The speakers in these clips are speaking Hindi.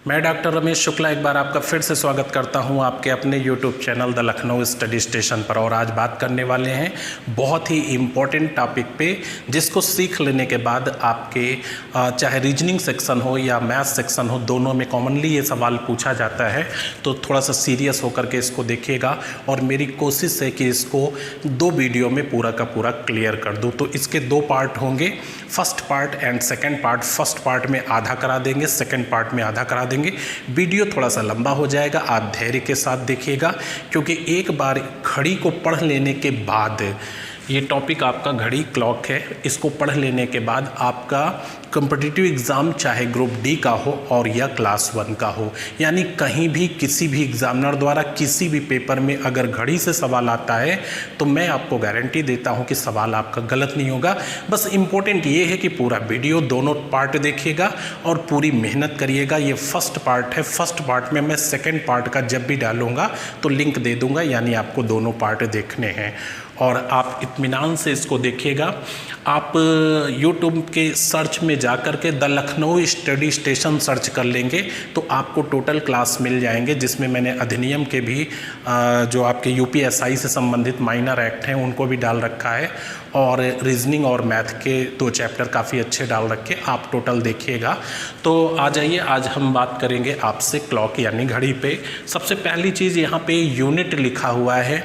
मैं डॉक्टर रमेश शुक्ला एक बार आपका फिर से स्वागत करता हूं आपके अपने YouTube channel the Lucknow study station पर। और आज बात करने वाले हैं बहुत ही इम्पोर्टेंट टॉपिक पे, जिसको सीख लेने के बाद आपके चाहे रीजनिंग सेक्शन हो या मैथ सेक्शन हो, दोनों में कॉमनली ये सवाल पूछा जाता है। तो थोड़ा सा सीरियस होकर के इसको देखिएगा और मेरी कोशिश है कि इसको 2 वीडियो में पूरा का पूरा क्लियर कर दूँ। तो इसके 2 पार्ट होंगे, first part and second part. First part में आधा करा देंगे, सेकेंड पार्ट में आधा करा देंगे। वीडियो थोड़ा सा लंबा हो जाएगा, आप धैर्य के साथ देखिएगा, क्योंकि एक बार घड़ी को पढ़ लेने के बाद, ये टॉपिक आपका घड़ी क्लॉक है, इसको पढ़ लेने के बाद आपका कॉम्पिटिटिव एग्ज़ाम चाहे ग्रुप डी का हो और या क्लास 1 का हो, यानी कहीं भी किसी भी एग्जामिनर द्वारा किसी भी पेपर में अगर घड़ी से सवाल आता है तो मैं आपको गारंटी देता हूं कि सवाल आपका गलत नहीं होगा। बस इम्पोर्टेंट ये है कि पूरा वीडियो दोनों पार्ट देखिएगा और पूरी मेहनत करिएगा। ये फर्स्ट पार्ट है, फर्स्ट पार्ट में मैं सेकेंड पार्ट का जब भी डालूंगा तो लिंक दे दूंगा, यानी आपको दोनों पार्ट देखने हैं और आप इत्मीनान से इसको देखिएगा। आप YouTube के सर्च में जाकर के the Lucknow study station search कर लेंगे तो आपको टोटल क्लास मिल जाएंगे, जिसमें मैंने अधिनियम के भी जो आपके UPSI से संबंधित माइनर एक्ट हैं उनको भी डाल रखा है और रीजनिंग और मैथ के 2 चैप्टर काफ़ी अच्छे डाल रखे, आप टोटल देखिएगा। तो आ जाइए, आज हम बात करेंगे आपसे क्लॉक यानी घड़ी पे। सबसे पहली चीज़ यहाँ पे यूनिट लिखा हुआ है।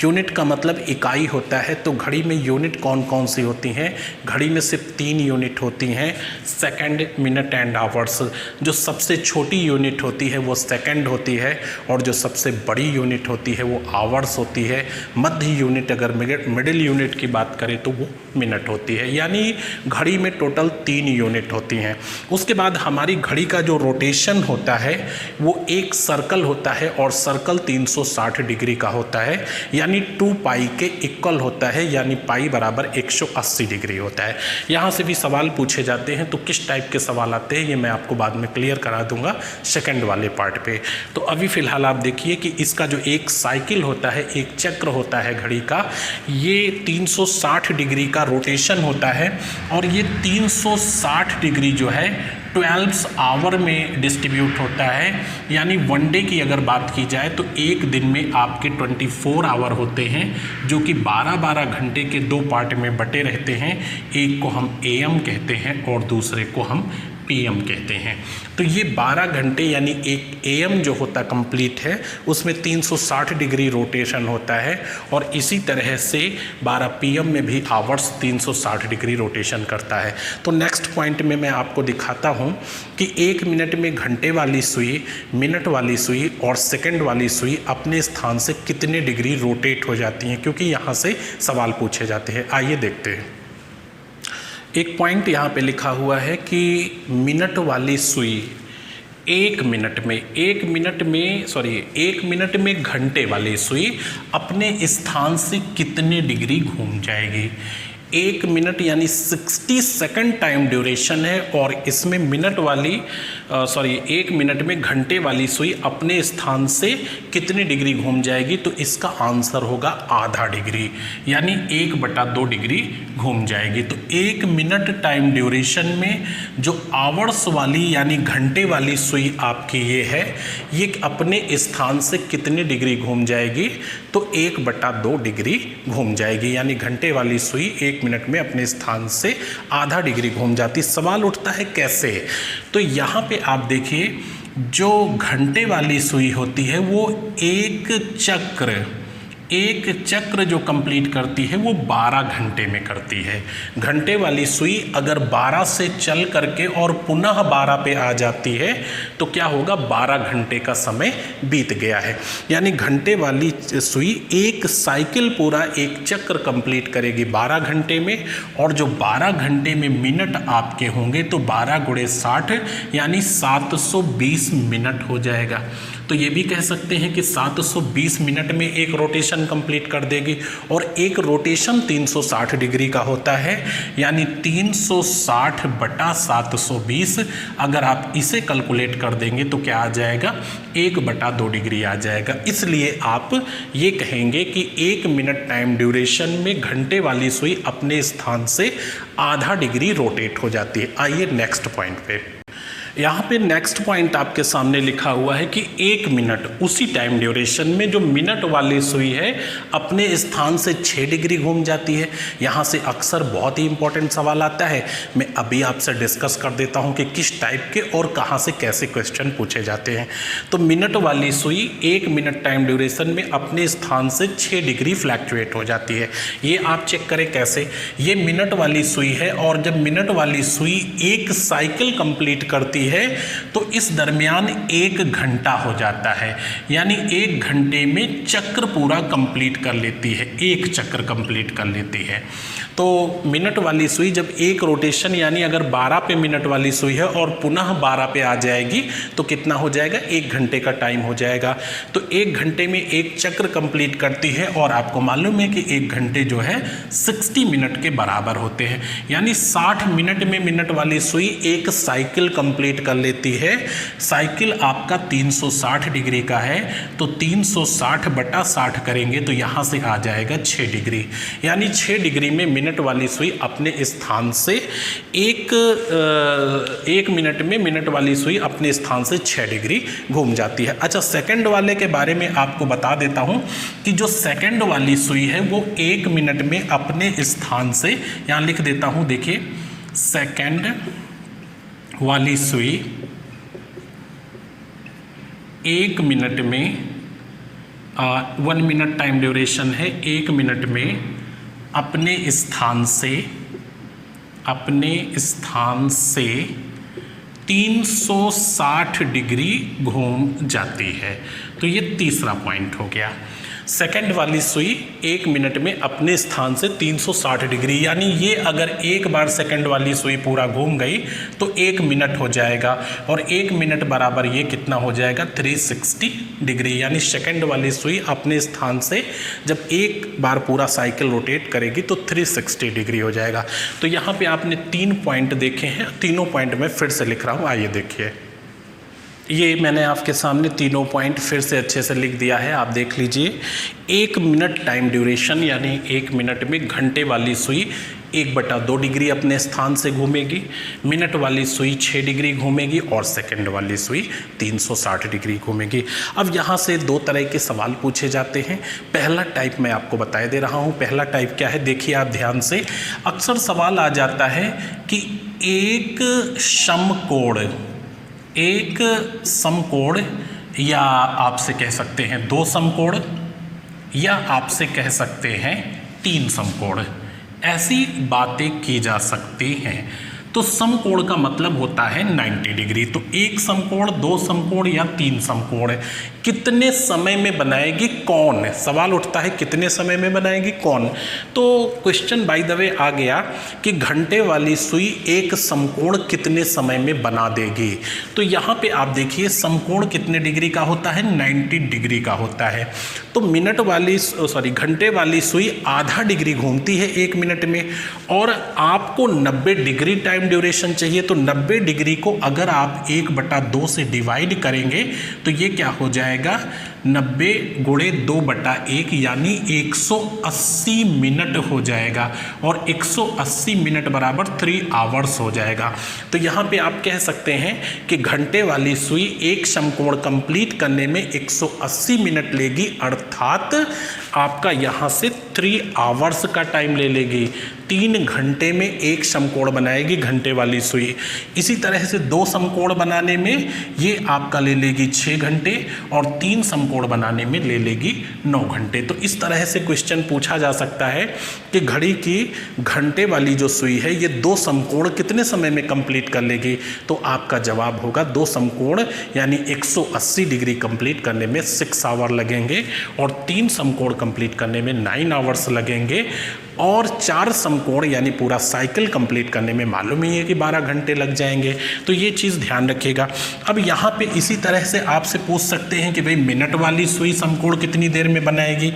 यूनिट का मतलब इकाई होता है। तो घड़ी में यूनिट कौन कौन सी होती हैं? घड़ी में सिर्फ 3 यूनिट होती हैं, सेकंड, मिनट एंड आवर्स। जो सबसे छोटी यूनिट होती है वो सेकंड होती है और जो सबसे बड़ी यूनिट होती है वो आवर्स होती है। मध्य यूनिट, अगर मिडिल यूनिट की बात करें तो वो मिनट होती है। यानी घड़ी में टोटल 3 यूनिट होती हैं। उसके बाद हमारी घड़ी का जो रोटेशन होता है वो एक सर्कल होता है और सर्कल 360 डिग्री का होता है, यानी 2 पाई के इक्वल होता है, यानी पाई बराबर 180 डिग्री होता है। यहाँ से भी सवाल पूछे जाते हैं, तो किस टाइप के सवाल आते हैं ये मैं आपको बाद में क्लियर करा दूंगा सेकंड वाले पार्ट पे। तो अभी फ़िलहाल आप देखिए कि इसका जो एक साइकिल होता है, एक चक्र होता है घड़ी का, ये 360 डिग्री का रोटेशन होता है और ये 360 डिग्री जो है 12 आवर में डिस्ट्रीब्यूट होता है। यानी 1 डे की अगर बात की जाए तो एक दिन में आपके 24 आवर होते हैं, जो कि 12-12 घंटे के 2 पार्ट में बटे रहते हैं। एक को हम AM कहते हैं और दूसरे को हम PM कहते हैं। तो ये 12 घंटे यानी एक AM जो होता कंप्लीट है उसमें 360 डिग्री रोटेशन होता है और इसी तरह से 12 PM में भी आवर्स 360 डिग्री रोटेशन करता है। तो नेक्स्ट पॉइंट में मैं आपको दिखाता हूँ कि 1 मिनट में घंटे वाली सुई, मिनट वाली सुई और सेकंड वाली सुई अपने स्थान से कितने डिग्री रोटेट हो जाती हैं, क्योंकि यहाँ से सवाल पूछे जाते हैं। आइए देखते हैं। एक पॉइंट यहाँ पे लिखा हुआ है कि मिनट वाली सुई 1 मिनट में घंटे वाली सुई अपने स्थान से कितने डिग्री घूम जाएगी। 1 मिनट यानी 60 सेकंड टाइम ड्यूरेशन है और इसमें 1 मिनट में घंटे वाली सुई अपने स्थान से कितनी डिग्री घूम जाएगी। तो इसका आंसर होगा आधा डिग्री, यानी 1/2 डिग्री घूम जाएगी। तो 1 मिनट टाइम ड्यूरेशन में जो आवर्स वाली यानी घंटे वाली सुई आपकी ये है, ये अपने स्थान से कितनी डिग्री घूम जाएगी। तो 1/2 डिग्री घूम जाएगी, यानी घंटे वाली सुई 1 मिनट में अपने स्थान से आधा डिग्री घूम जाती। सवाल उठता है कैसे? तो यहाँ पे आप देखिए, जो घंटे वाली सुई होती है वो एक चक्र जो कंप्लीट करती है वो 12 घंटे में करती है। घंटे वाली सुई अगर 12 से चल करके और पुनः 12 पे आ जाती है तो क्या होगा, 12 घंटे का समय बीत गया है। यानी घंटे वाली सुई एक साइकिल पूरा एक चक्र कंप्लीट करेगी 12 घंटे में, और जो 12 घंटे में मिनट आपके होंगे तो 12 × 60 यानी 720 मिनट हो जाएगा। तो ये भी कह सकते हैं कि 720 मिनट में एक रोटेशन कंप्लीट कर देगी। और एक रोटेशन 360 डिग्री का होता है, यानी 360/720 अगर आप इसे कैलकुलेट कर देंगे तो क्या आ जाएगा, 1/2 डिग्री आ जाएगा। इसलिए आप ये कहेंगे कि 1 मिनट टाइम ड्यूरेशन में घंटे वाली सुई अपने स्थान से आधा डिग्री रोटेट हो जाती है। आइए नेक्स्ट पॉइंट पे। यहाँ पे नेक्स्ट पॉइंट आपके सामने लिखा हुआ है कि 1 मिनट उसी टाइम ड्यूरेशन में जो मिनट वाली सुई है अपने स्थान से 6 डिग्री घूम जाती है। यहाँ से अक्सर बहुत ही इंपॉर्टेंट सवाल आता है, मैं अभी आपसे डिस्कस कर देता हूँ कि किस टाइप के और कहाँ से कैसे क्वेश्चन पूछे जाते हैं। तो मिनट वाली सुई 1 मिनट टाइम ड्यूरेशन में अपने स्थान से 6 डिग्री फ्लैक्चुएट हो जाती है। ये आप चेक करें कैसे, ये मिनट वाली सुई है और जब मिनट वाली सुई एक साइकिल कंप्लीट करती है तो इस दरमियान 1 घंटा हो जाता है, यानी 1 घंटे में चक्र पूरा कंप्लीट कर लेती है, एक चक्र कंप्लीट कर लेती है। तो मिनट वाली सुई जब एक रोटेशन यानी अगर 12 पे मिनट वाली सुई है और पुनः 12 पे आ जाएगी तो कितना हो जाएगा, 1 घंटे का टाइम हो जाएगा। तो 1 घंटे में एक चक्र कंप्लीट करती है और आपको मालूम है कि 1 घंटे जो है 60 मिनट के बराबर होते हैं, यानी 60 मिनट में मिनट वाली सुई एक साइकिल कंप्लीट कर लेती है। साइकिल आपका 360 डिग्री का है तो 360/60 करेंगे तो यहाँ से आ जाएगा 6 डिग्री, यानी 6 डिग्री में मिनट वाली सुई अपने स्थान से एक मिनट में मिनट वाली सुई अपने स्थान से 6 डिग्री घूम जाती है। अच्छा, सेकंड वाले के बारे में आपको बता देता हूं कि जो सेकंड वाली सुई है वो 1 मिनट में अपने स्थान से, यहां लिख देता हूं, देखिए सेकंड वाली सुई 1 मिनट में 1 मिनट टाइम ड्यूरेशन है, 1 मिनट में अपने स्थान से 360 डिग्री घूम जाती है। तो ये तीसरा पॉइंट हो गया। सेकंड वाली सुई 1 मिनट में अपने स्थान से 360 डिग्री, यानी ये अगर एक बार सेकंड वाली सुई पूरा घूम गई तो 1 मिनट हो जाएगा और 1 मिनट बराबर ये कितना हो जाएगा, 360 डिग्री, यानी सेकंड वाली सुई अपने स्थान से जब एक बार पूरा साइकिल रोटेट करेगी तो 360 डिग्री हो जाएगा। तो यहाँ पे आपने 3 पॉइंट देखे हैं, तीनों पॉइंट मैं फिर से लिख रहा हूँ, आइए देखिए। ये मैंने आपके सामने तीनों पॉइंट फिर से अच्छे से लिख दिया है, आप देख लीजिए। 1 मिनट टाइम ड्यूरेशन यानी 1 मिनट में घंटे वाली सुई 1/2 डिग्री अपने स्थान से घूमेगी, मिनट वाली सुई 6 डिग्री घूमेगी और सेकंड वाली सुई 360 डिग्री घूमेगी। अब यहाँ से 2 तरह के सवाल पूछे जाते हैं। पहला टाइप मैं आपको बता दे रहा हूँ। पहला टाइप क्या है, देखिए आप ध्यान से, अक्सर सवाल आ जाता है कि एक समकोण या आपसे कह सकते हैं 2 समकोण या आपसे कह सकते हैं 3 समकोण, ऐसी बातें की जा सकती हैं। तो समकोण का मतलब होता है 90 डिग्री। तो 1 समकोण, 2 समकोण या 3 समकोण कितने समय में बनाएगी कौन, सवाल उठता है कितने समय में बनाएगी कौन। तो क्वेश्चन बाय द वे आ गया कि घंटे वाली सुई एक समकोण कितने समय में बना देगी। तो यहाँ पे आप देखिए समकोण कितने डिग्री का होता है, 90 डिग्री का होता है। तो घंटे वाली सुई आधा डिग्री घूमती है 1 मिनट में और आपको 90 डिग्री टाइम ड्यूरेशन चाहिए। तो 90 डिग्री को अगर आप 1/2 से डिवाइड करेंगे तो ये क्या हो जाएगा, 90 गुणे 2/1 यानी 180 मिनट हो जाएगा और 180 मिनट बराबर 3 आवर्स हो जाएगा। तो यहाँ पे आप कह सकते हैं कि घंटे वाली सुई एक समकोण कंप्लीट करने में 180 मिनट लेगी, अर्थात आपका यहाँ से 3 आवर्स का टाइम ले लेगी। 3 घंटे में एक समकोण बनाएगी घंटे वाली सुई। इसी तरह से 2 समकोण बनाने में ये आपका ले लेगी 6 घंटे और 3 समकोण बनाने में ले लेगी 9 घंटे। तो इस तरह से क्वेश्चन पूछा जा सकता है कि घड़ी की घंटे वाली जो सुई है ये 2 समकोण कितने समय में कंप्लीट कर लेगी। तो आपका जवाब होगा 2 समकोण यानी 180 डिग्री कंप्लीट करने में 6 आवर लगेंगे और 3 समकोण कंप्लीट करने में 9 आवर्स लगेंगे और 4 समकोण यानी पूरा साइकिल कंप्लीट करने में मालूम ही है कि 12 घंटे लग जाएंगे। तो ये चीज़ ध्यान रखिएगा। अब यहाँ पे इसी तरह से आपसे पूछ सकते हैं कि भाई मिनट वाली सुई समकोण कितनी देर में बनाएगी।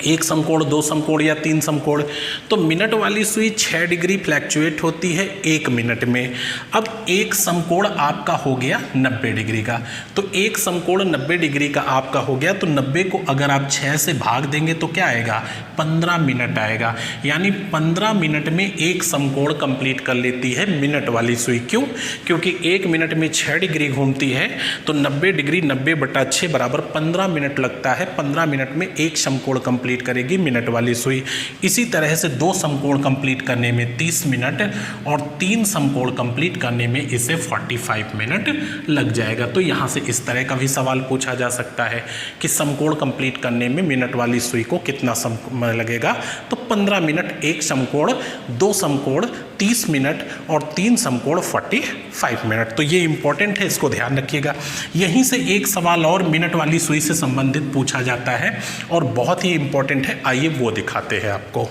एक समकोण, दो समकोण या तीन समकोण। तो मिनट वाली सुई 6 डिग्री फ्लैक्चुएट होती है 1 मिनट में। अब एक समकोण आपका हो गया 90 डिग्री का, तो एक समकोण 90 डिग्री का आपका हो गया, तो 90 को अगर आप 6 से भाग देंगे तो क्या आएगा, 15 मिनट आएगा। यानी 15 मिनट में एक समकोण कंप्लीट कर लेती है मिनट वाली सुई। क्यों? क्योंकि 1 मिनट में 6 डिग्री घूमती है, तो 90 डिग्री 90/6 बराबर 15 मिनट लगता है। 15 मिनट में एक समकोण कंप्लीट करेगी मिनट वाली सुई। इसी तरह से 2 समकोण कंप्लीट करने में 30 मिनट और 3 समकोण कंप्लीट करने में इसे 45 मिनट लग जाएगा। तो यहाँ से इस तरह का भी सवाल पूछा जा सकता है कि समकोण कंप्लीट करने में मिनट वाली सुई को कितना समय लगेगा। तो 15 मिनट एक समकोण, 2 समकोण 30 मिनट और 3 समकोण 45 मिनट। तो ये इंपॉर्टेंट है, इसको ध्यान रखिएगा। यहीं से एक सवाल और मिनट वाली सुई से संबंधित पूछा जाता है और बहुत ही इंपॉर्टेंट है, आइए वो दिखाते हैं आपको।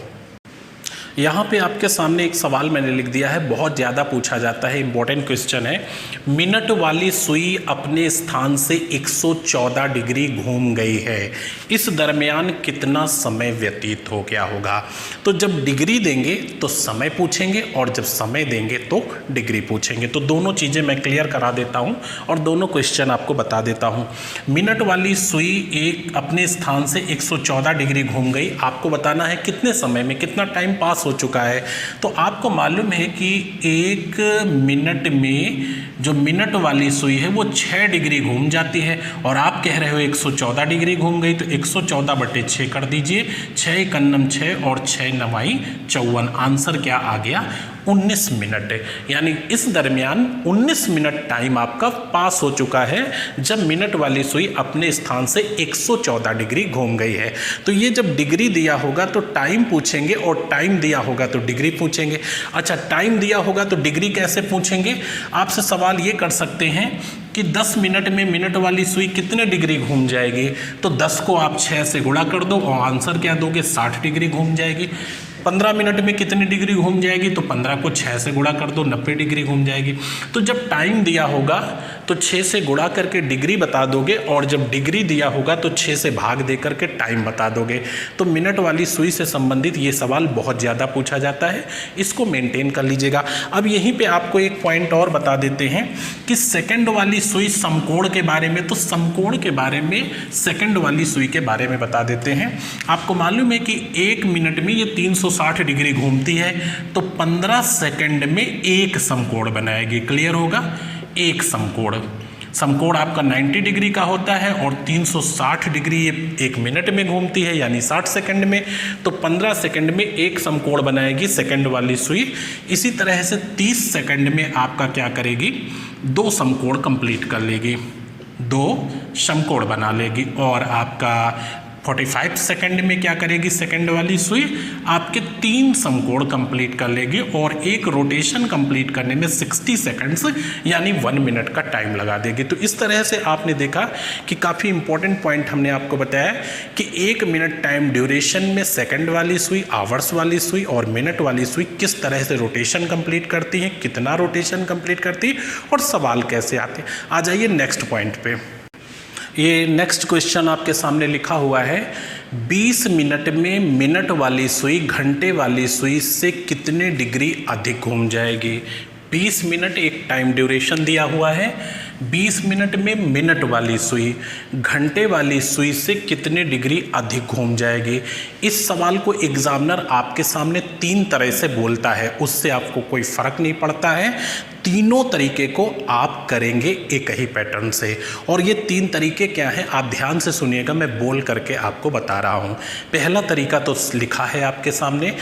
यहाँ पे आपके सामने एक सवाल मैंने लिख दिया है, बहुत ज़्यादा पूछा जाता है, इंपॉर्टेंट क्वेश्चन है। मिनट वाली सुई अपने स्थान से 114 डिग्री घूम गई है, इस दरमियान कितना समय व्यतीत हो गया होगा। तो जब डिग्री देंगे तो समय पूछेंगे और जब समय देंगे तो डिग्री पूछेंगे। तो दोनों चीज़ें मैं क्लियर करा देता हूँ और दोनों क्वेश्चन आपको बता देता हूँ। मिनट वाली सुई एक अपने स्थान से 114 डिग्री घूम गई, आपको बताना है कितने समय में, कितना टाइम पास हो चुका है। तो आपको मालूम है कि 1 मिनट में जो मिनट वाली सुई है वो 6 डिग्री घूम जाती है और आप कह रहे हो 114 डिग्री घूम गई, तो 114/6 कर दीजिए। 6 × 9 6 और 6 × 9 54। आंसर क्या आ गया, 19 मिनट। यानी इस दरमियान 19 मिनट टाइम आपका पास हो चुका है जब मिनट वाली सुई अपने स्थान से 114 डिग्री घूम गई है। तो ये जब डिग्री दिया होगा तो टाइम पूछेंगे और टाइम दिया होगा तो डिग्री पूछेंगे। अच्छा, टाइम दिया होगा तो डिग्री कैसे पूछेंगे? आपसे सवाल ये कर सकते हैं कि 10 मिनट में मिनट वाली सुई कितने डिग्री घूम जाएगी, तो 10 को आप 6 से गुणा कर दो और आंसर क्या दोगे, 60 डिग्री घूम जाएगी। 15 मिनट में कितनी डिग्री घूम जाएगी, तो 15 को 6 से गुणा कर दो, 90 डिग्री घूम जाएगी। तो जब टाइम दिया होगा तो 6 से गुणा करके डिग्री बता दोगे और जब डिग्री दिया होगा तो 6 से भाग दे करके टाइम बता दोगे। तो मिनट वाली सुई से संबंधित ये सवाल बहुत ज़्यादा पूछा जाता है, इसको मेंटेन कर लीजिएगा। अब यहीं पे आपको एक पॉइंट और बता देते हैं कि सेकंड वाली सुई समकोण के बारे में, तो समकोण के बारे में सेकंड वाली सुई के बारे में बता देते हैं। आपको मालूम है कि 1 मिनट में ये 360 डिग्री घूमती है, तो 15 सेकंड में एक समकोण बनाएगी। क्लियर होगा? एक समकोण, समकोण आपका 90 डिग्री का होता है और 360 डिग्री ये 1 मिनट में घूमती है, यानी 60 सेकंड में। तो 15 सेकंड में एक समकोण बनाएगी सेकंड वाली सुई। इसी तरह से 30 सेकंड में आपका क्या करेगी, 2 समकोण कंप्लीट कर लेगी, 2 समकोण बना लेगी। और आपका 45 सेकंड में क्या करेगी सेकंड वाली सुई, आपके 3 समकोण कंप्लीट कर लेगी और एक रोटेशन कंप्लीट करने में 60 सेकंड्स यानी 1 मिनट का टाइम लगा देगी। तो इस तरह से आपने देखा कि काफ़ी इंपॉर्टेंट पॉइंट हमने आपको बताया कि 1 मिनट टाइम ड्यूरेशन में सेकंड वाली सुई, आवर्स वाली सुई और मिनट वाली सुई किस तरह से रोटेशन कंप्लीट करती हैं, कितना रोटेशन कंप्लीट करती है और सवाल कैसे आते हैं। आ जाइए नेक्स्ट पॉइंट पे। ये नेक्स्ट क्वेश्चन आपके सामने लिखा हुआ है, 20 मिनट में मिनट वाली सुई घंटे वाली सुई से कितने डिग्री अधिक घूम जाएगी। 20 मिनट एक टाइम ड्यूरेशन दिया हुआ है, 20 मिनट में मिनट वाली सुई घंटे वाली सुई से कितने डिग्री अधिक घूम जाएगी। इस सवाल को एग्जामिनर आपके सामने 3 तरह से बोलता है, उससे आपको कोई फर्क नहीं पड़ता है। तीनों तरीके को आप करेंगे एक ही पैटर्न से। और ये 3 तरीके क्या हैं, आप ध्यान से सुनिएगा, मैं बोल करके आपको बता रहा हूँ। पहला तरीका तो लिखा है आपके सामने,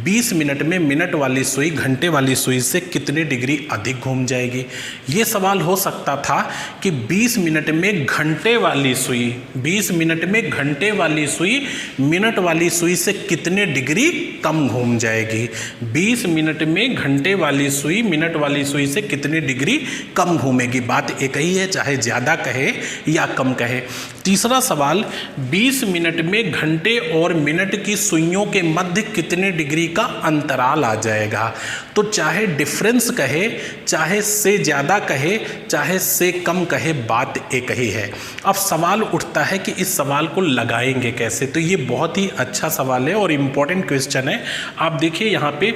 20 मिनट में मिनट वाली सुई घंटे वाली सुई से कितने डिग्री अधिक घूम जाएगी। ये सवाल हो सकता था कि 20 मिनट में घंटे वाली सुई, 20 मिनट में घंटे वाली सुई मिनट वाली सुई से कितने डिग्री कम घूम जाएगी। 20 मिनट में घंटे वाली सुई मिनट वाली सुई से कितनी डिग्री कम घूमेगी। बात एक ही है, चाहे ज़्यादा कहे या कम कहे। तीसरा सवाल, 20 मिनट में घंटे और मिनट की सुइयों के मध्य कितने डिग्री का अंतराल आ जाएगा। तो चाहे डिफरेंस कहे, चाहे से ज़्यादा कहे, चाहे से कम कहे, बात एक ही है। अब सवाल उठता है कि इस सवाल को लगाएंगे कैसे। तो ये बहुत ही अच्छा सवाल है और इम्पॉर्टेंट क्वेश्चन है। आप देखिए यहाँ पे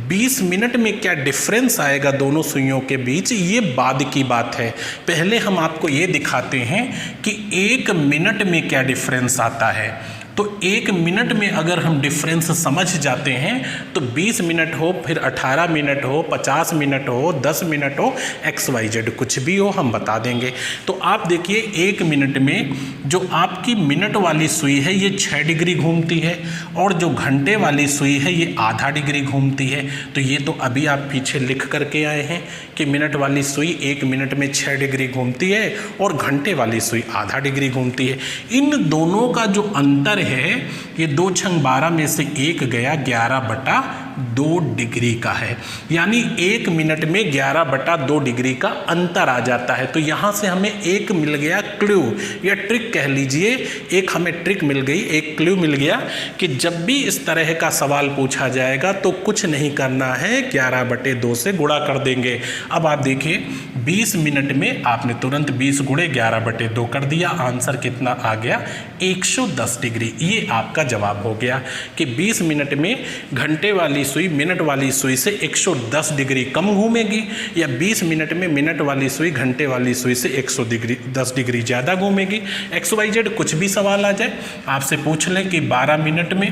20 मिनट में क्या डिफरेंस आएगा दोनों सुइयों के बीच, ये बाद की बात है। पहले हम आपको ये दिखाते हैं कि 1 मिनट में क्या डिफरेंस आता है। तो 1 मिनट में अगर हम डिफरेंस समझ जाते हैं तो 20 मिनट हो, फिर 18 मिनट हो, 50 मिनट हो, 10 मिनट हो, XYZ कुछ भी हो हम बता देंगे। तो आप देखिए 1 मिनट में जो आपकी मिनट वाली सुई है ये 6 डिग्री घूमती है और जो घंटे वाली सुई है ये आधा डिग्री घूमती है। तो ये तो अभी आप पीछे लिख करके आए हैं कि मिनट वाली सुई 1 मिनट में 6 डिग्री घूमती है और घंटे वाली सुई आधा डिग्री घूमती है। इन दोनों का जो अंतर है ये 2 छंग 12 में से 1 गया 11/2 डिग्री का है। यानी 1 मिनट में 11/2 डिग्री का अंतर आ जाता है। तो यहाँ से हमें एक मिल गया क्लू या ट्रिक कह लीजिए, एक हमें ट्रिक मिल गई, एक क्लू मिल गया कि जब भी इस तरह का सवाल पूछा जाएगा तो कुछ नहीं करना है, 11/2 से गुणा कर देंगे। अब आप देखिए 20 मिनट में आपने तुरंत 20 गुणे 11/2 कर दिया, आंसर कितना आ गया 110 डिग्री। ये आपका जवाब हो गया कि 20 मिनट में घंटे वाली सुई मिनट वाली सुई से 110 डिग्री कम घूमेगी या 20 मिनट में मिनट वाली सुई घंटे वाली सुई से 110 डिग्री ज़्यादा घूमेगी। XYZ कुछ भी सवाल आ जाए, आपसे पूछ लें कि 12 मिनट में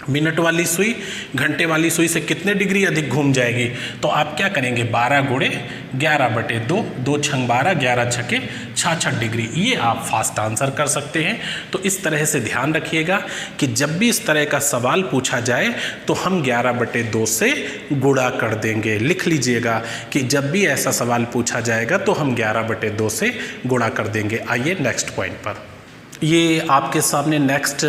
मिनट वाली सुई घंटे वाली सुई से कितने डिग्री अधिक घूम जाएगी, तो आप क्या करेंगे 12 गुणे 11/2, 2 छंग 12, 11 छके 66 डिग्री। ये आप फास्ट आंसर कर सकते हैं। तो इस तरह से ध्यान रखिएगा कि जब भी इस तरह का सवाल पूछा जाए तो हम 11/2 से गुणा कर देंगे। लिख लीजिएगा कि जब भी ऐसा सवाल पूछा जाएगा तो हम 11/2 से गुणा कर देंगे। आइए नेक्स्ट पॉइंट पर। ये आपके सामने नेक्स्ट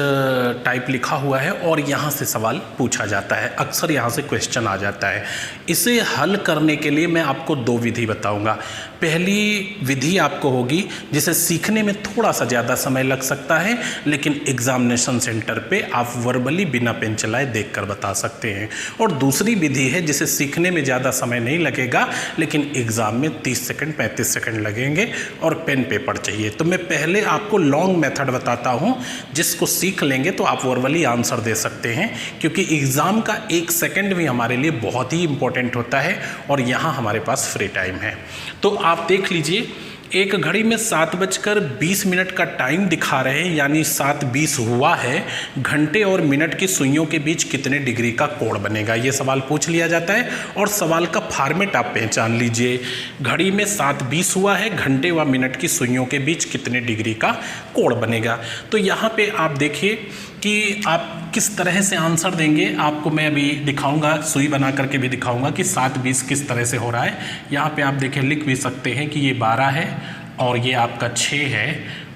टाइप लिखा हुआ है और यहाँ से सवाल पूछा जाता है, अक्सर यहाँ से क्वेश्चन आ जाता है। इसे हल करने के लिए मैं आपको 2 विधि बताऊँगा। पहली विधि आपको होगी जिसे सीखने में थोड़ा सा ज़्यादा समय लग सकता है, लेकिन एग्जामिनेशन सेंटर पे आप वर्बली बिना पेन चलाए देखकर बता सकते हैं। और दूसरी विधि है जिसे सीखने में ज़्यादा समय नहीं लगेगा, लेकिन एग्ज़ाम में 30 सेकंड 35 सेकंड लगेंगे और पेन पेपर चाहिए। तो मैं पहले आपको लॉन्ग मेथड बताता हूँ, जिसको सीख लेंगे तो आप वर्बली आंसर दे सकते हैं, क्योंकि एग्ज़ाम का 1 सेकंड भी हमारे लिए बहुत ही इंपॉर्टेंट होता है और यहाँ हमारे पास फ्री टाइम है। तो आप देख लीजिए, एक घड़ी में 7:20 का टाइम दिखा रहे हैं, यानी 7:20 हुआ है। घंटे और मिनट की सुइयों के बीच कितने डिग्री का कोण बनेगा, ये सवाल पूछ लिया जाता है। और सवाल का फॉर्मेट आप पहचान लीजिए, घड़ी में 7:20 हुआ है, घंटे व मिनट की सुइयों के बीच कितने डिग्री का कोण बनेगा। तो यहाँ पे आप देखिए कि आप किस तरह से आंसर देंगे, आपको मैं अभी दिखाऊंगा, सुई बना करके भी दिखाऊंगा कि 7:20 किस तरह से हो रहा है। यहाँ पे आप देखिए लिख भी सकते हैं कि ये 12 है और ये आपका 6 है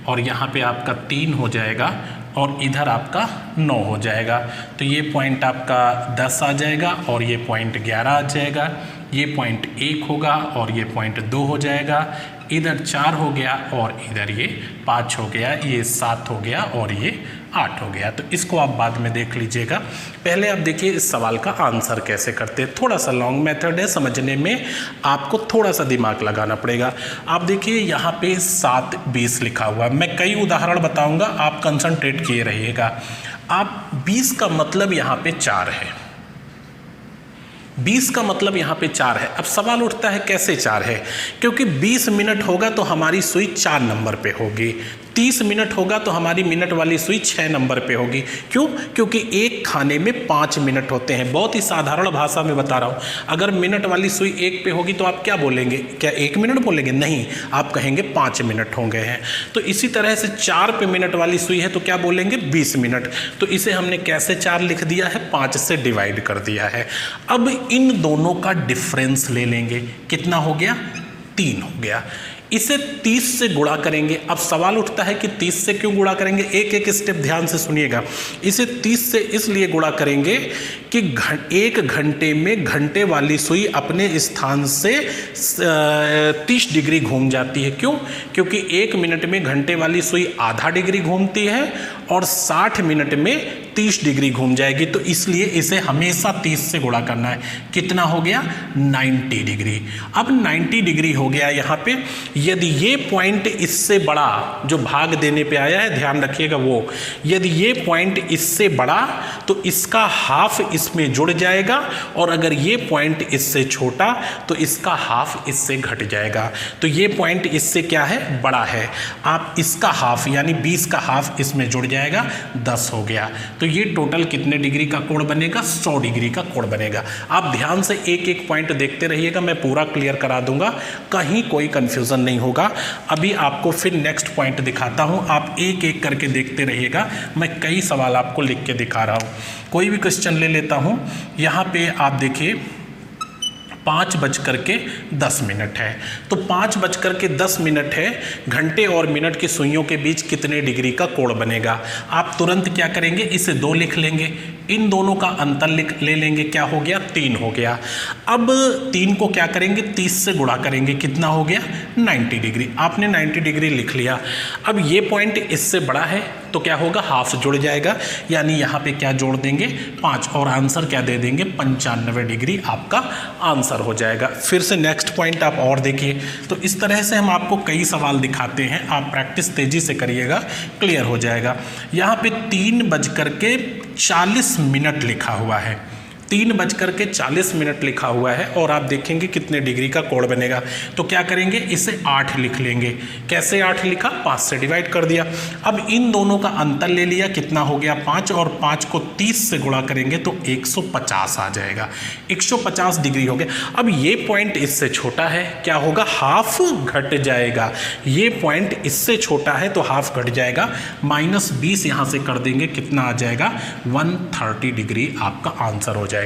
और यहाँ पे आपका 3 हो जाएगा और इधर आपका 9 हो जाएगा। तो ये पॉइंट आपका 10 आ जाएगा और ये पॉइंट 11 आ जाएगा, ये पॉइंट 1 होगा और ये पॉइंट 2 हो जाएगा, इधर 4 हो गया और इधर ये 5 हो गया, ये 7 हो गया और ये 8 हो गया। तो इसको आप बाद में देख लीजिएगा। पहले आप देखिए इस सवाल का आंसर कैसे करते हैं। थोड़ा सा लॉन्ग मेथड है, समझने में आपको थोड़ा सा दिमाग लगाना पड़ेगा। आप देखिए यहाँ पे 7:20 लिखा हुआ है। मैं कई उदाहरण बताऊंगा, आप कंसंट्रेट किए रहिएगा। आप 20 का मतलब यहाँ पे 4 है, 20 का मतलब यहाँ पे 4 है। अब सवाल उठता है कैसे 4 है, क्योंकि 20 मिनट होगा तो हमारी सुई 4 नंबर पे होगी, 30 मिनट होगा तो हमारी मिनट वाली सुई 6 नंबर पे होगी। क्यों? क्योंकि एक खाने में 5 मिनट होते हैं। बहुत ही साधारण भाषा में बता रहा हूँ। अगर मिनट वाली सुई 1 पे होगी तो आप क्या बोलेंगे, क्या 1 मिनट बोलेंगे? नहीं, आप कहेंगे 5 मिनट होंगे हैं। तो इसी तरह से 4 पे मिनट वाली सुई है तो क्या बोलेंगे, 20 मिनट। तो इसे हमने कैसे 4 लिख दिया है, 5 से डिवाइड कर दिया है। अब इन दोनों का डिफरेंस ले लेंगे, कितना हो गया, 3 हो गया। इसे 30 से गुणा करेंगे। अब सवाल उठता है कि 30 से क्यों गुणा करेंगे, एक एक स्टेप ध्यान से सुनिएगा। इसे 30 से इसलिए गुणा करेंगे कि 1 घंटे में घंटे वाली सुई अपने स्थान से 30 डिग्री घूम जाती है। क्यों? क्योंकि 1 मिनट में घंटे वाली सुई आधा डिग्री घूमती है और 60 मिनट में 30 डिग्री घूम जाएगी, तो इसलिए इसे हमेशा 30 से गुणा करना है। कितना हो गया? 90 डिग्री। अब 90 डिग्री हो गया यहाँ पे। यदि ये पॉइंट इससे बड़ा, जो भाग देने पे आया है ध्यान रखिएगा वो, यदि ये पॉइंट इससे बड़ा तो इसका हाफ इसमें जुड़ जाएगा, और अगर ये पॉइंट इससे छोटा तो इसका हाफ इससे घट जाएगा। तो ये पॉइंट इससे क्या है? बड़ा है। आप इसका हाफ यानी 20 का हाफ इसमें जुड़ जाएगा, 10 हो गया। तो ये टोटल कितने डिग्री का कोण बनेगा? 100 डिग्री का कोण बनेगा। आप ध्यान से एक एक पॉइंट देखते रहिएगा, मैं पूरा क्लियर करा दूंगा, कहीं कोई कंफ्यूजन नहीं होगा। अभी आपको फिर नेक्स्ट पॉइंट दिखाता हूं, आप एक एक करके देखते रहिएगा। मैं कई सवाल आपको लिख के दिखा रहा हूं। कोई भी क्वेश्चन ले लेता हूं। यहाँ पे आप देखिए 5:10 है, तो 5:10 है। घंटे और मिनट की सुइयों के बीच कितने डिग्री का कोण बनेगा? आप तुरंत क्या करेंगे? इसे 2 लिख लेंगे, इन दोनों का अंतर ले लेंगे, क्या हो गया? 3 हो गया। अब 3 को क्या करेंगे? 30 से गुणा करेंगे, कितना हो गया? 90 डिग्री। आपने 90 डिग्री लिख लिया। अब ये पॉइंट इससे बड़ा है तो क्या होगा? हाफ जुड़ जाएगा, यानी यहाँ पे क्या जोड़ देंगे? 5, और आंसर क्या दे देंगे? 95 डिग्री आपका आंसर हो जाएगा। फिर से नेक्स्ट पॉइंट आप और देखिए। तो इस तरह से हम आपको कई सवाल दिखाते हैं, आप प्रैक्टिस तेजी से करिएगा, क्लियर हो जाएगा। यहाँ पे 3:40 लिखा हुआ है, 3:40 लिखा हुआ है, और आप देखेंगे कितने डिग्री का कोण बनेगा। तो क्या करेंगे? इसे 8 लिख लेंगे। कैसे 8 लिखा? 5 से डिवाइड कर दिया। अब इन दोनों का अंतर ले लिया, कितना हो गया? 5, और 5 को 30 से गुणा करेंगे तो 150 आ जाएगा। 150 डिग्री हो गया। अब ये पॉइंट इससे छोटा है, क्या होगा? हाफ घट जाएगा। ये पॉइंट इससे छोटा है तो हाफ घट जाएगा। -20 यहाँ से कर देंगे, कितना आ जाएगा? 130 डिग्री आपका आंसर हो जाएगा।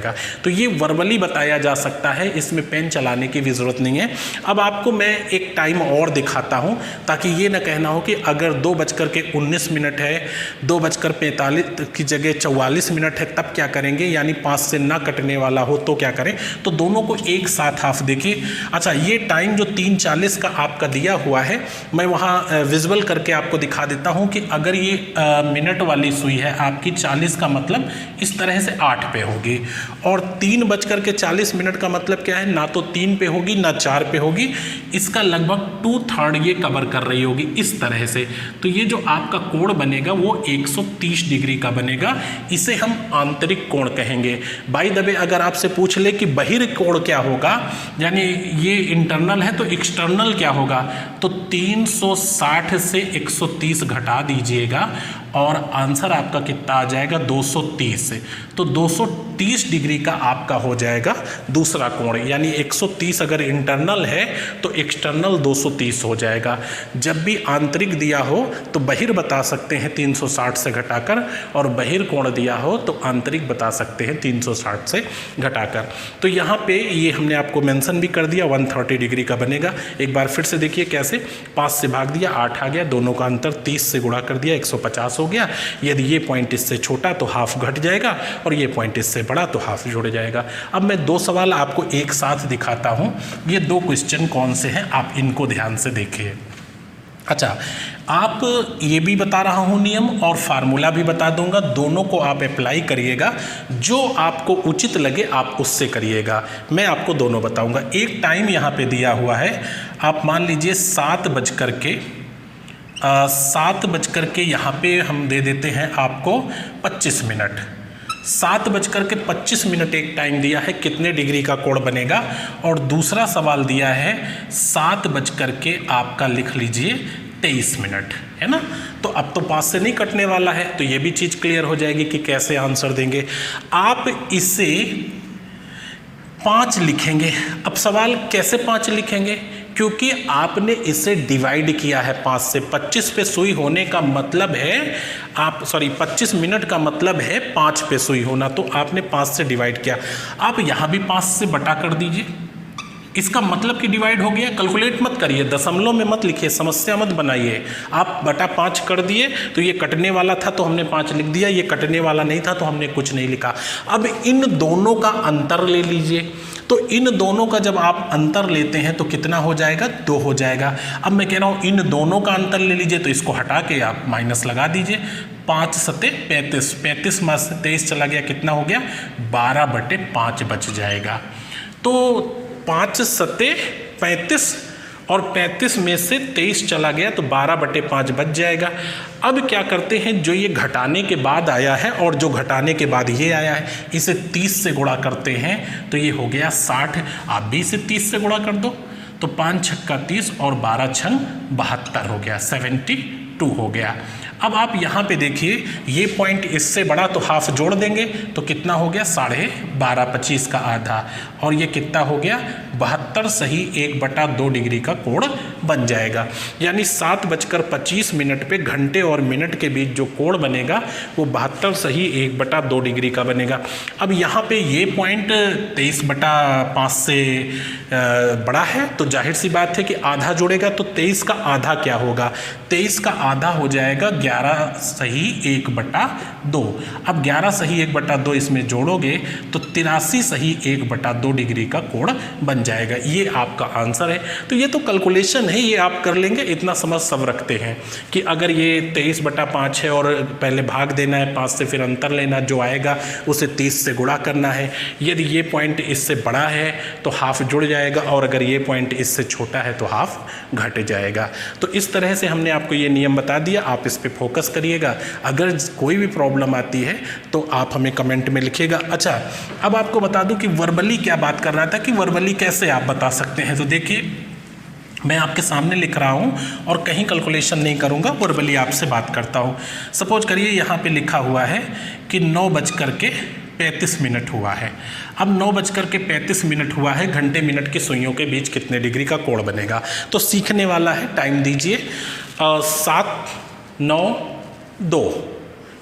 तो ये वर्बली बताया जा सकता है, इसमें पेन चलाने की भी जरूरत नहीं है। अब आपको मैं एक टाइम और दिखाता हूं, ताकि ये ना कहना हो कि अगर 2:19 है, 2:45 की जगह 44 है, तब क्या करेंगे? यानी 5 से ना कटने वाला हो तो क्या करें? तो दोनों को एक साथ हाफ देखिए। अच्छा, ये टाइम जो 3:40 का आपका दिया हुआ है, मैं वहाँ विजुअल करके आपको दिखा देता हूँ कि अगर ये मिनट वाली सुई है आपकी, 40 का मतलब इस तरह से 8 पे होगी, और 3:40 का मतलब क्या है? ना तो 3 पे होगी ना 4 पे होगी, इसका लगभग 2/3 ये कवर कर रही होगी इस तरह से। तो ये जो आपका कोण बनेगा वो 130 डिग्री का बनेगा। इसे हम आंतरिक कोण कहेंगे। बाय द वे, अगर आपसे पूछ ले कि बहिर्कोण क्या होगा, यानी ये इंटरनल है तो एक्सटर्नल क्या होगा, तो 360 से 130 घटा दीजिएगा और आंसर आपका कितना आ जाएगा? 230 से। तो 230 डिग्री का आपका हो जाएगा दूसरा कोण, यानी 130 अगर इंटरनल है तो एक्सटर्नल 230 हो जाएगा। जब भी आंतरिक दिया हो तो बहिर बता सकते हैं 360 से घटाकर, और बहिर्कोण दिया हो तो आंतरिक बता सकते हैं 360 से घटाकर। तो यहाँ पे ये हमने आपको मेंशन भी कर दिया, 130 डिग्री का बनेगा। एक बार फिर से देखिए कैसे, 5 से भाग दिया, 8 आ गया, दोनों का अंतर 30 से गुणा कर दिया, 150 हो गया। यदि ये पॉइंट इससे छोटा तो हाफ घट जाएगा, और ये पॉइंट इससे बड़ा तो हाफ जुड़ जाएगा। अब मैं 2 सवाल आपको एक साथ दिखाता हूं। ये 2 क्वेश्चन कौन से हैं, आप इनको ध्यान से देखिए। अच्छा, आप ये भी बता रहा हूं नियम, और फार्मूला भी बता दूंगा, दोनों को आप अप्लाई करिएगा। जो आपको उचित लगे आप उससे करिएगा। मैं आपको दोनों बताऊंगा। एक टाइम यहाँ पे दिया हुआ है, आप मान लीजिए 7 बज कर यहाँ पे हम दे देते हैं आपको 25 मिनट। 7:25 एक टाइम दिया है, कितने डिग्री का कोण बनेगा। और दूसरा सवाल दिया है 7 आपका लिख लीजिए 23 मिनट, है ना। तो अब तो 5 से नहीं कटने वाला है, तो ये भी चीज़ क्लियर हो जाएगी कि कैसे आंसर देंगे। आप इसे 5 लिखेंगे। अब सवाल कैसे 5 लिखेंगे, क्योंकि आपने इसे डिवाइड किया है 5 से। 25 पे सुई होने का मतलब है 25 मिनट का मतलब है 5 पे सुई होना, तो आपने 5 से डिवाइड किया। आप यहाँ भी 5 से बटा कर दीजिए, इसका मतलब कि डिवाइड हो गया। कैलकुलेट मत करिए, दशमलव में मत लिखिए, समस्या मत बनाइए। आप बटा 5 कर दिए तो ये कटने वाला था तो हमने 5 लिख दिया, ये कटने वाला नहीं था तो हमने कुछ नहीं लिखा। अब इन दोनों का अंतर ले लीजिए, तो इन दोनों का जब आप अंतर लेते हैं तो कितना हो जाएगा, 2 हो जाएगा। अब मैं कह रहा हूँ इन दोनों का अंतर ले लीजिए, तो इसको हटा के आप माइनस लगा दीजिए। 5 सते 35, 35 में से 23 चला गया, कितना हो गया, 12/5 बच जाएगा। तो 5 सते 35 और 35 में से 23 चला गया तो 12/5 बच जाएगा। अब क्या करते हैं, जो ये घटाने के बाद आया है और जो घटाने के बाद ये आया है, इसे 30 से गुणा करते हैं तो ये हो गया 60। आप भी इसे 30 से गुणा कर दो तो 5 छक्का 30 और 12 छंग 72 हो गया, 72 हो गया। अब आप यहाँ पे देखिए, ये पॉइंट इससे बड़ा तो हाफ जोड़ देंगे तो कितना हो गया, 12.5, 25 का आधा, और ये कितना हो गया, 72 सही 1/2 डिग्री का कोण बन जाएगा। यानी 7:25 पे घंटे और मिनट के बीच जो कोण बनेगा वो 72 सही 1/2 डिग्री का बनेगा। अब यहाँ पे ये पॉइंट 23/5 से बड़ा है तो जाहिर सी बात है कि आधा जोड़ेगा तो 23 का आधा क्या होगा, 23 का आधा हो जाएगा 11 सही 1/2। अब 11 सही 1/2 इसमें जोड़ोगे तो 83 सही 1/2 डिग्री का कोण बन जाएगा। ये आपका आंसर है। तो ये तो कैलकुलेशन है, ये आप कर लेंगे, इतना समझ सब रखते हैं कि अगर ये 23/5 है और पहले भाग देना है 5 से, फिर अंतर लेना, जो आएगा उसे 30 से गुणा करना है। यदि ये पॉइंट इससे बड़ा है तो हाफ जुड़ जाएगा और अगर ये पॉइंट इससे छोटा है तो हाफ घट जाएगा। तो इस तरह से हमने आपको ये नियम बता दिया, आप इस पर फोकस करिएगा। अगर कोई भी प्रॉब्लम आती है तो आप हमें कमेंट में लिखिएगा। अच्छा, अब आपको बता दूं कि वर्बली क्या बात कर रहा था कि वर्बली कैसे आप बता सकते हैं। तो देखिए, मैं आपके सामने लिख रहा हूं और कहीं कैलकुलेशन नहीं करूंगा, वर्बली आपसे बात करता हूं। सपोज करिए यहाँ पे लिखा हुआ है कि 9:35 हुआ है। अब 9:35 हुआ है, घंटे मिनट की सुइयों के बीच कितने डिग्री का कोण बनेगा। तो सीखने वाला है, टाइम दीजिए। 7, 9, 2,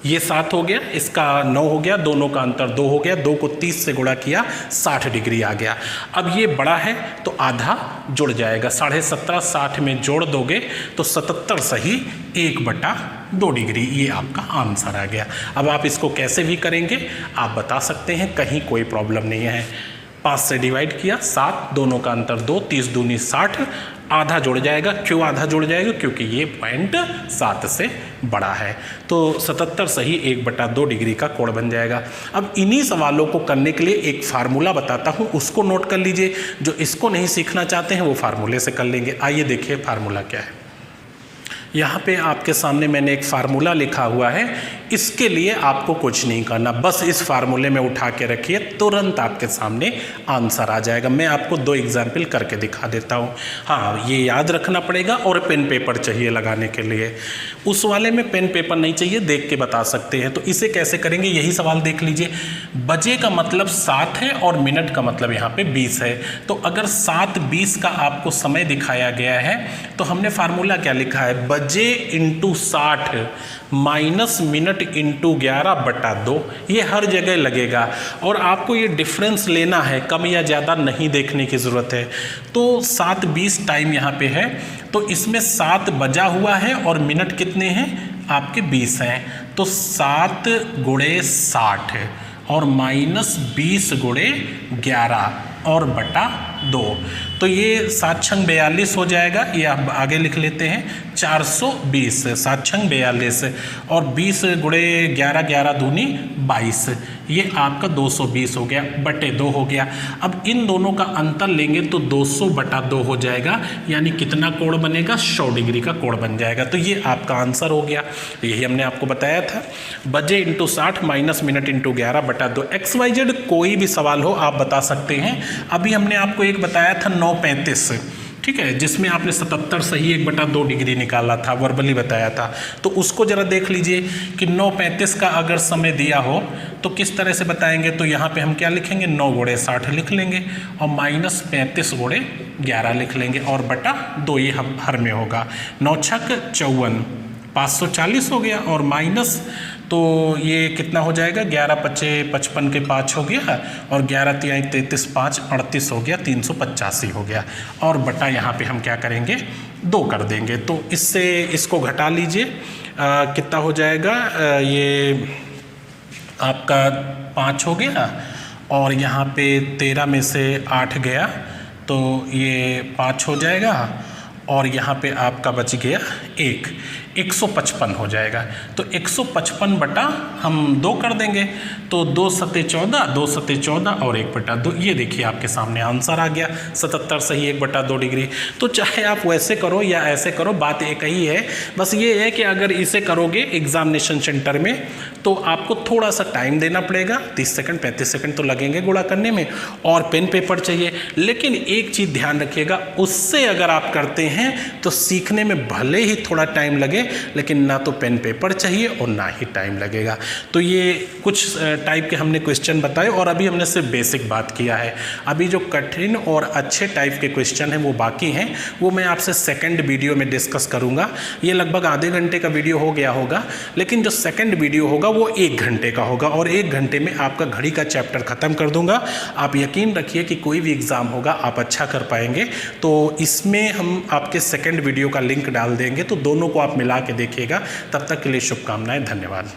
ये 7 हो गया, इसका 9 हो गया, दोनों का अंतर 2 हो गया, 2 को 30 से गुणा किया 60 डिग्री आ गया। अब ये बड़ा है तो आधा जुड़ जाएगा, 17.5 60 में जोड़ दोगे तो 77 सही 1/2 डिग्री, ये आपका आंसर आ गया। अब आप इसको कैसे भी करेंगे आप बता सकते हैं, कहीं कोई प्रॉब्लम नहीं है। 5 से डिवाइड किया, 7, दोनों का अंतर 2, 30 दूनी 60, आधा जुड़ जाएगा। क्यों आधा जुड़ जाएगा, क्योंकि ये पॉइंट 7 से बड़ा है। तो 77 सही 1/2 डिग्री का कोण बन जाएगा। अब इन्हीं सवालों को करने के लिए एक फार्मूला बताता हूँ, उसको नोट कर लीजिए। जो इसको नहीं सीखना चाहते हैं वो फार्मूले से कर लेंगे। आइए देखिए फार्मूला क्या है। यहाँ पे आपके सामने मैंने एक फार्मूला लिखा हुआ है, इसके लिए आपको कुछ नहीं करना, बस इस फार्मूले में उठा के रखिए, तुरंत आपके सामने आंसर आ जाएगा। मैं आपको 2 एग्जाम्पल करके दिखा देता हूँ। हाँ, ये याद रखना पड़ेगा और पेन पेपर चाहिए लगाने के लिए। उस वाले में पेन पेपर नहीं चाहिए, देख के बता सकते हैं। तो इसे कैसे करेंगे, यही सवाल देख लीजिए। बजे का मतलब 7 है और मिनट का मतलब यहाँ पे 20 है। तो अगर 7:20 का आपको समय दिखाया गया है तो हमने फार्मूला क्या लिखा है, बजे इंटू 60 माइनस मिनट इंटू 11/2। ये हर जगह लगेगा और आपको ये डिफरेंस लेना है, कम या ज़्यादा नहीं देखने की ज़रूरत है। तो 7:20 टाइम यहाँ पे है, तो इसमें 7 बजा हुआ है और मिनट कितने हैं आपके 20 हैं। तो 7 × 60 और माइनस 20 × 11 और बटा 2। तो ये 7 छंग 42 हो जाएगा। ये आप आगे लिख लेते हैं 420, 7 छंग 42 और 20 × 11, 11 दूनी 22, ये आपका 220 हो गया, बटे 2 हो गया। अब इन दोनों का अंतर लेंगे तो 200/2 हो जाएगा, यानी कितना कोण बनेगा, 100 डिग्री का कोण बन जाएगा। तो ये आपका आंसर हो गया। यही हमने आपको बताया था, बजे into 60 minus minute into 11/2। XYZ कोई भी सवाल हो आप बता सकते हैं। अभी हमने आपको एक बताया था 9:35, ठीक है, जिसमें आपने 77 सही 1/2 डिग्री निकाला था, वर्बली बताया था। तो उसको जरा देख लीजिए कि 9:35 का अगर समय दिया हो तो किस तरह से बताएंगे। तो यहाँ पे हम क्या लिखेंगे, 9 × 60 लिख लेंगे और माइनस 35 × 11 लिख लेंगे और बटा 2, ये हम हर में होगा। 9 छक 54, 540 हो गया और माइनस, तो ये कितना हो जाएगा, 11 पचे 55 के 5 हो गया और 11 तिहाई 33 5 38 हो गया, 385 हो गया। और बटा यहाँ पे हम क्या करेंगे, 2 कर देंगे। तो इससे इसको घटा लीजिए, कितना हो जाएगा, ये आपका 5 हो गया और यहाँ पे 13 में से 8 गया तो ये 5 हो जाएगा और यहाँ पे आपका बच गया 155 हो जाएगा। तो 155 बटा हम 2 कर देंगे, तो 2 सते 14, 2 सते 14 और 1 बटा 2। ये देखिए आपके सामने आंसर आ गया 77 सही 1 बटा 2 डिग्री। तो चाहे आप वैसे करो या ऐसे करो, बात एक ही है। बस ये है कि अगर इसे करोगे एग्जामिनेशन सेंटर में तो आपको थोड़ा सा टाइम देना पड़ेगा, 30 सेकंड 35 सेकंड तो लगेंगे गुणा करने में, और पेन पेपर चाहिए। लेकिन एक चीज़ ध्यान रखिएगा, उससे अगर आप करते हैं तो सीखने में भले ही थोड़ा टाइम लगे लेकिन ना तो पेन पेपर चाहिए और ना ही टाइम लगेगा। तो ये कुछ टाइप के हमने क्वेश्चन बताए और अभी हमने सिर्फ बेसिक बात किया है। अभी जो कठिन और अच्छे टाइप के क्वेश्चन हैं वो बाकी हैं, वो मैं आपसे सेकंड वीडियो में डिस्कस करूंगा। ये लगभग आधे घंटे का वीडियो हो गया होगा, लेकिन जो सेकंड वीडियो होगा वो 1 घंटे का होगा और 1 घंटे में आपका घड़ी का चैप्टर खत्म कर दूंगा। आप यकीन रखिए कि कोई भी एग्जाम होगा आप अच्छा कर पाएंगे। तो इसमें हम आपके सेकंड वीडियो का लिंक डाल देंगे, तो दोनों को आप मिला के देखिएगा। तब तक के लिए शुभकामनाएं, धन्यवाद।